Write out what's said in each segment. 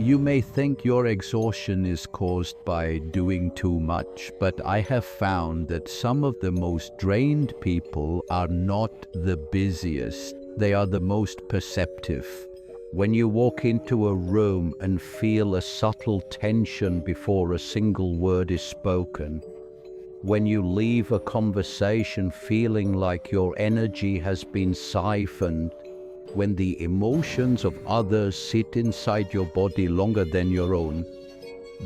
You may think your exhaustion is caused by doing too much, but I have found that some of the most drained people are not the busiest. They are the most perceptive. When you walk into a room and feel a subtle tension before a single word is spoken, when you leave a conversation feeling like your energy has been siphoned, when the emotions of others sit inside your body longer than your own,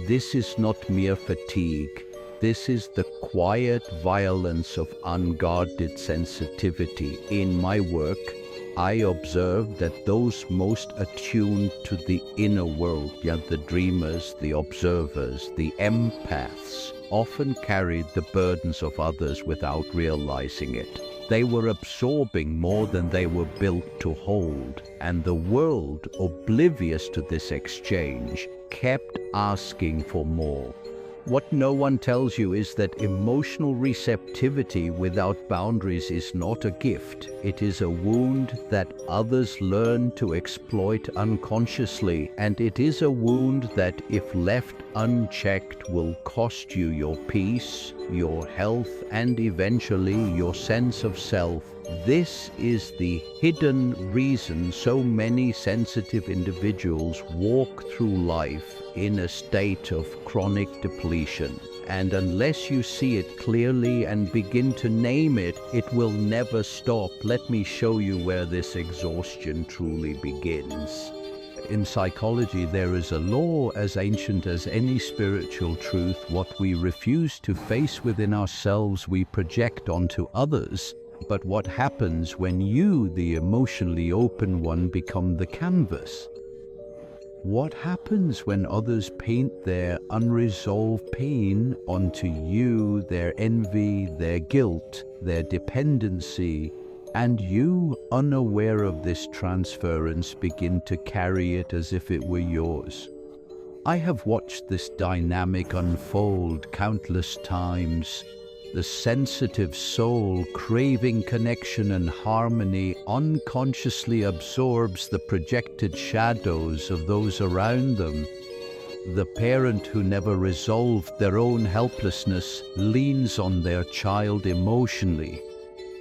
this is not mere fatigue. This is the quiet violence of unguarded sensitivity. In my work, I observe that those most attuned to the inner world, the dreamers, the observers, the empaths, often carried the burdens of others without realizing it. They were absorbing more than they were built to hold, and the world, oblivious to this exchange, kept asking for more. What no one tells you is that emotional receptivity without boundaries is not a gift. It is a wound that others learn to exploit unconsciously, and it is a wound that, if left unchecked, will cost you your peace, your health, and eventually your sense of self. This is the hidden reason so many sensitive individuals walk through life in a state of chronic depletion. And unless you see it clearly and begin to name it, it will never stop. Let me show you where this exhaustion truly begins. In psychology, there is a law as ancient as any spiritual truth. What we refuse to face within ourselves, we project onto others. But what happens when you, the emotionally open one, become the canvas? What happens when others paint their unresolved pain onto you, their envy, their guilt, their dependency, and you, unaware of this transference, begin to carry it as if it were yours? I have watched this dynamic unfold countless times. The sensitive soul, craving connection and harmony, unconsciously absorbs the projected shadows of those around them. The parent who never resolved their own helplessness leans on their child emotionally.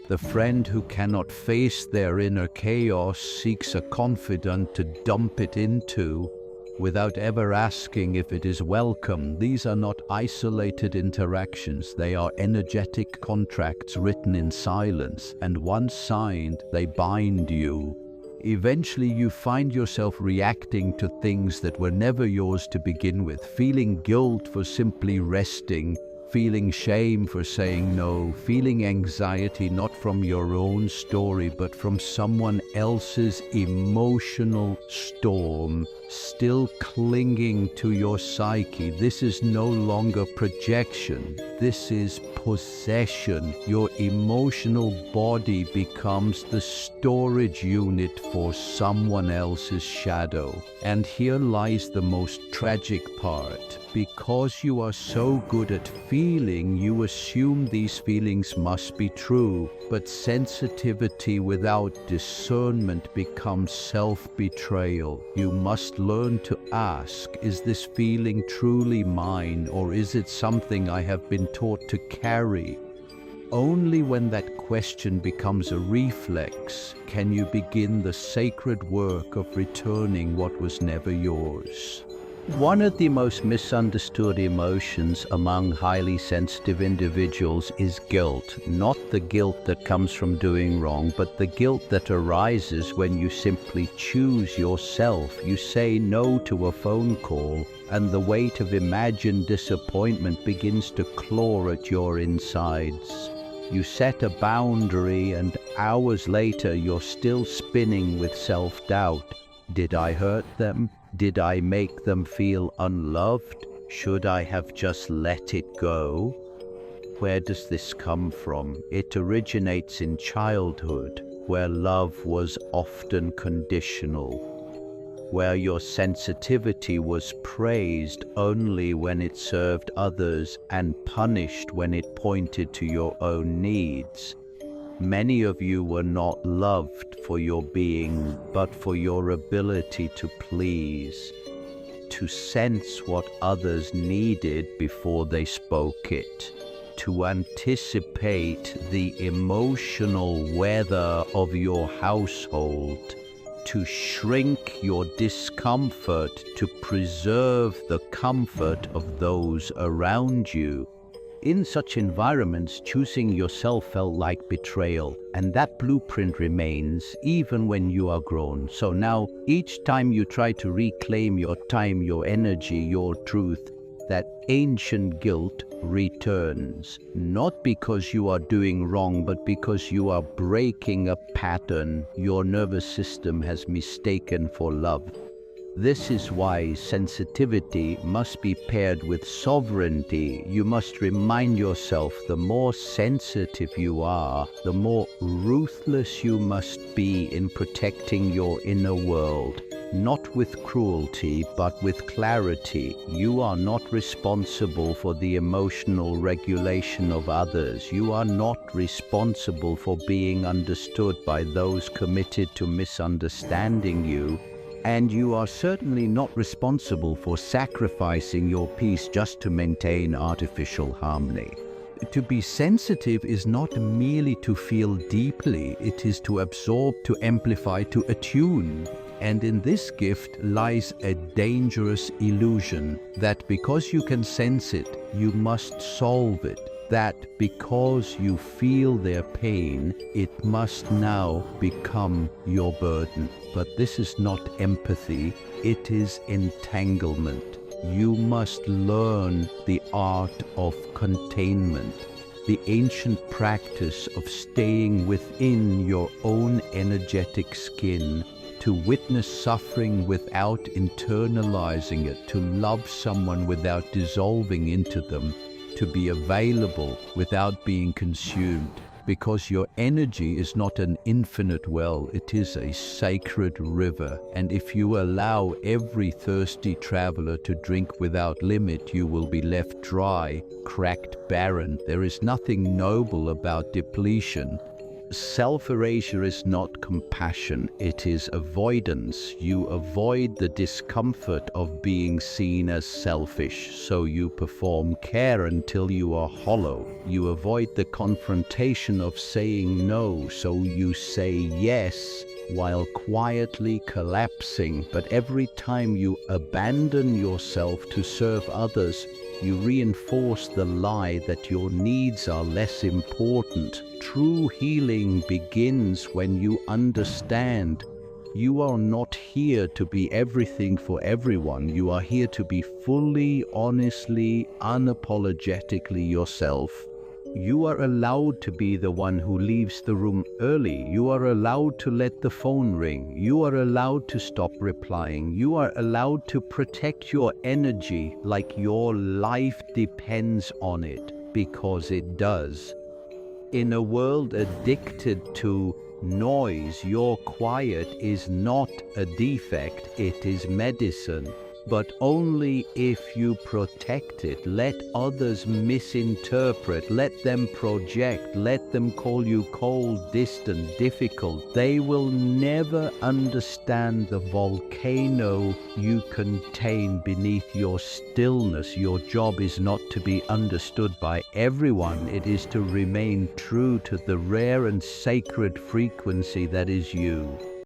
The friend who cannot face their inner chaos seeks a confidant to dump it into, without ever asking if it is welcome. These are not isolated interactions. They are energetic contracts written in silence, and once signed, they bind you. Eventually, you find yourself reacting to things that were never yours to begin with, feeling guilt for simply resting, feeling shame for saying no, feeling anxiety not from your own story but from someone else's emotional storm, still clinging to your psyche. This is no longer projection. This is possession. Your emotional body becomes the storage unit for someone else's shadow. And here lies the most tragic part. Because you are so good at feeling, you assume these feelings must be true. But sensitivity without discernment becomes self-betrayal. You must learn to ask, is this feeling truly mine, or is it something I have been taught to carry? Only when that question becomes a reflex can you begin the sacred work of returning what was never yours. One of the most misunderstood emotions among highly sensitive individuals is guilt. Not the guilt that comes from doing wrong, but the guilt that arises when you simply choose yourself. You say no to a phone call, and the weight of imagined disappointment begins to claw at your insides. You set a boundary, and hours later you're still spinning with self-doubt. Did I hurt them? Did I make them feel unloved? Should I have just let it go? Where does this come from? It originates in childhood, where love was often conditional, where your sensitivity was praised only when it served others and punished when it pointed to your own needs. Many of you were not loved for your being, but for your ability to please. to sense what others needed before they spoke it, to anticipate the emotional weather of your household, to shrink your discomfort to preserve the comfort of those around you. In such environments, choosing yourself felt like betrayal, and that blueprint remains even when you are grown. So now, each time you try to reclaim your time, your energy, your truth, that ancient guilt returns, not because you are doing wrong, but because you are breaking a pattern your nervous system has mistaken for love. This is why sensitivity must be paired with sovereignty. You must remind yourself the more sensitive you are, the more ruthless you must be in protecting your inner world. Not with cruelty, but with clarity. You are not responsible for the emotional regulation of others. You are not responsible for being understood by those committed to misunderstanding you. And you are certainly not responsible for sacrificing your peace just to maintain artificial harmony. To be sensitive is not merely to feel deeply, it is to absorb, to amplify, to attune. And in this gift lies a dangerous illusion that because you can sense it, you must solve it. That because you feel their pain, it must now become your burden. But this is not empathy, it is entanglement. You must learn the art of containment, the ancient practice of staying within your own energetic skin, to witness suffering without internalizing it, to love someone without dissolving into them, to be available without being consumed, because your energy is not an infinite well, it is a sacred river, and if you allow every thirsty traveler to drink without limit, you will be left dry, cracked, barren. There is nothing noble about depletion. Self-erasure is not compassion, it is avoidance. You avoid the discomfort of being seen as selfish, so you perform care until you are hollow. You avoid the confrontation of saying no, so you say yes while quietly collapsing. But every time you abandon yourself to serve others, you reinforce the lie that your needs are less important. True healing begins when you understand you are not here to be everything for everyone. You are here to be fully, honestly, unapologetically yourself. You are allowed to be the one who leaves the room early. You are allowed to let the phone ring. You are allowed to stop replying. You are allowed to protect your energy like your life depends on it, because it does. In a world addicted to noise, your quiet is not a defect, it is medicine. But only if you protect it. Let others misinterpret, let them project, let them call you cold, distant, difficult. They will never understand the volcano you contain beneath your stillness. Your job is not to be understood by everyone. It is to remain true to the rare and sacred frequency that is you.